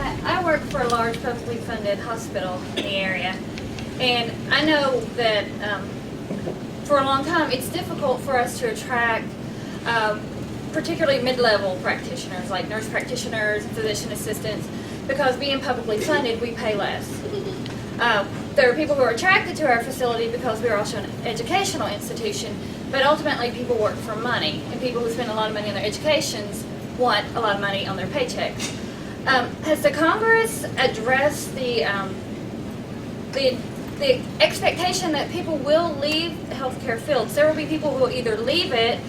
I work for a large publicly funded hospital in the area, and I know that for a long time it's difficult for us to attract particularly mid-level practitioners like nurse practitioners and physician assistants, because being publicly funded we pay less. There are people who are attracted to our facility because we are also an educational institution, but ultimately people work for money, and people who spend a lot of money on their educations want a lot of money on their paychecks. Has the Congress addressed the expectation that people will leave the healthcare fields? There will be people who will either leave it,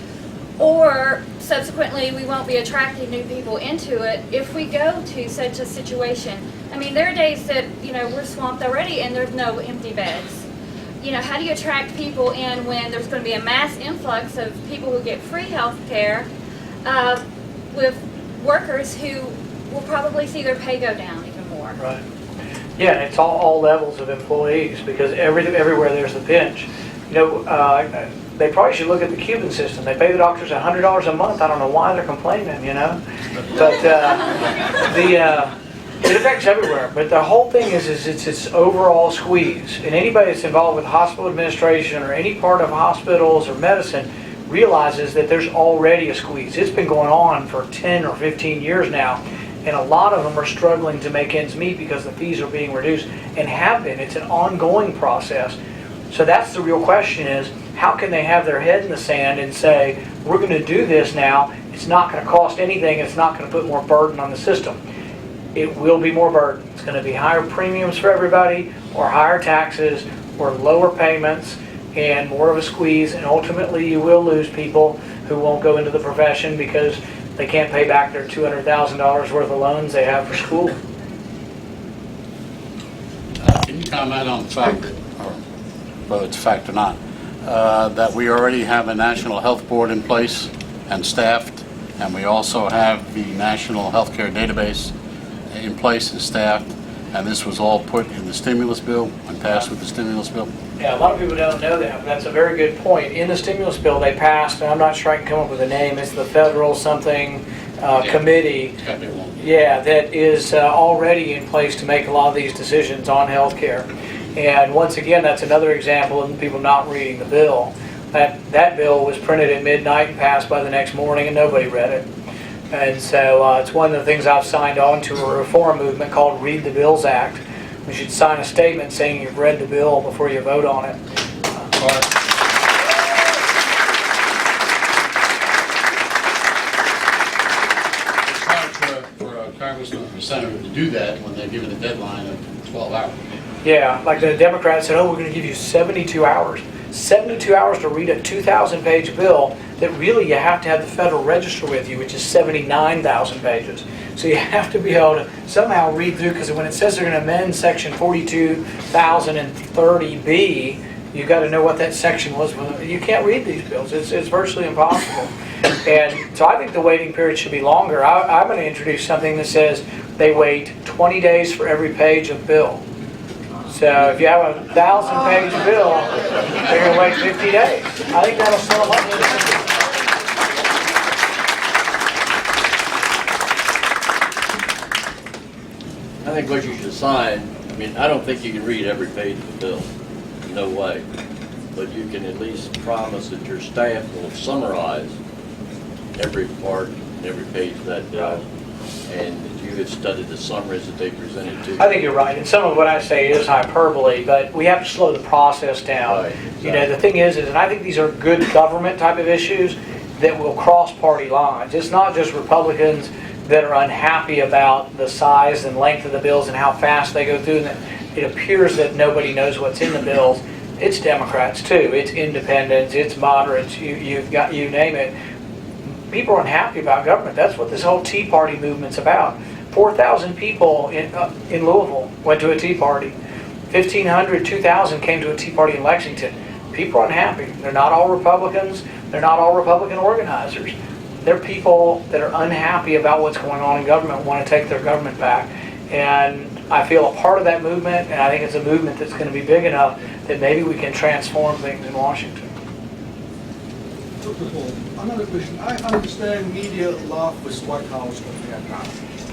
or subsequently we won't be attracting new people into it if we go to such a situation. I mean, there are days that, we're swamped already and there's no empty beds. How do you attract people in when there's going to be a mass influx of people who get free health care with workers who will probably see their pay go down even more? Right. Yeah, and it's all levels of employees, because everywhere there's a pinch. They probably should look at the Cuban system. They pay the doctors $100 a month. I don't know why they're complaining, But it affects everywhere. But the whole thing is it's this overall squeeze. And anybody that's involved with hospital administration or any part of hospitals or medicine realizes that there's already a squeeze. It's been going on for 10 or 15 years now. And a lot of them are struggling to make ends meet because the fees are being reduced, and have been. It's an ongoing process. So that's the real question, is how can they have their head in the sand and say, we're going to do this now, it's not going to cost anything, it's not going to put more burden on the system. It will be more burden. It's going to be higher premiums for everybody, or higher taxes, or lower payments, and more of a squeeze, and ultimately you will lose people who won't go into the profession because they can't pay back their $200,000 worth of loans they have for school. Can you comment on the fact that, or whether it's a fact or not, that we already have a National Health Board in place and staffed, and we also have the National Healthcare Database in place and staffed, and this was all put in the stimulus bill and passed with the stimulus bill? Yeah, a lot of people don't know that, but that's a very good point. In the stimulus bill they passed, and I'm not sure I can come up with a name, it's the federal something committee. It's got to be one. Yeah, that is already in place to make a lot of these decisions on health care. And once again, that's another example of people not reading the bill. That bill was printed at midnight and passed by the next morning, and nobody read it. And so it's one of the things I've signed on to a reform movement called Read the Bills Act. We should sign a statement saying you've read the bill before you vote on it. It's hard for a congressman or a senator to do that when they're given a deadline of 12 hours. Yeah, like the Democrats said, we're going to give you 72 hours. 72 hours to read a 2,000-page bill that really you have to have the Federal Register with you, which is 79,000 pages. So you have to be able to somehow read through, because when it says they're going to amend Section 42,030B, you've got to know what that section was. You can't read these bills. It's virtually impossible. And so I think the waiting period should be longer. I'm going to introduce something that says they wait 20 days for every page of bill. So if you have a 1,000-page bill, they're going to wait 50 days. I think that'll slow them up. I think what you should sign, I don't think you can read every page of the bill. No way. But you can at least promise that your staff will summarize every part and every page of that bill. And that you have studied the summaries that they presented to you. I think you're right. And some of what I say is hyperbole, but we have to slow the process down. Right, exactly. The thing is, and I think these are good government type of issues that will cross party lines. It's not just Republicans that are unhappy about the size and length of the bills and how fast they go through them. It appears that nobody knows what's in the bills. It's Democrats too. It's independents. It's moderates. You name it. People are unhappy about government. That's what this whole Tea Party movement's about. 4,000 people in Louisville went to a Tea Party. 1,500, 2,000 came to a Tea Party in Lexington. People are unhappy. They're not all Republicans. They're not all Republican organizers. They're people that are unhappy about what's going on in government, want to take their government back. And I feel a part of that movement, and I think it's a movement that's going to be big enough that maybe we can transform things in Washington. Another question. I understand media love with white house of Vietnam.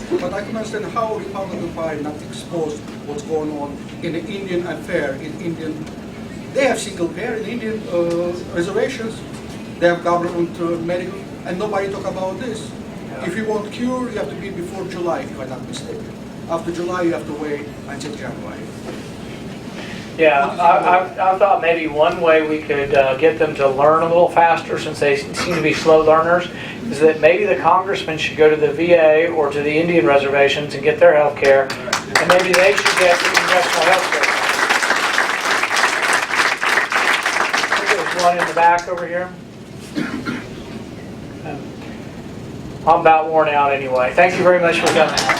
But I can understand how Republican Party not exposed what's going on in the Indian affair, in Indian. They have single payer in Indian reservations. They have government medical, and nobody talk about this. If you want cure, you have to be before July, if I'm not mistaken. After July, you have to wait until January. Yeah, I thought maybe one way we could get them to learn a little faster, since they seem to be slow learners, is that maybe the congressman should go to the VA or to the Indian reservations and get their health care, and maybe they should get the congressional health care. I think there's one in the back over here. I'm about worn out anyway. Thank you very much for coming.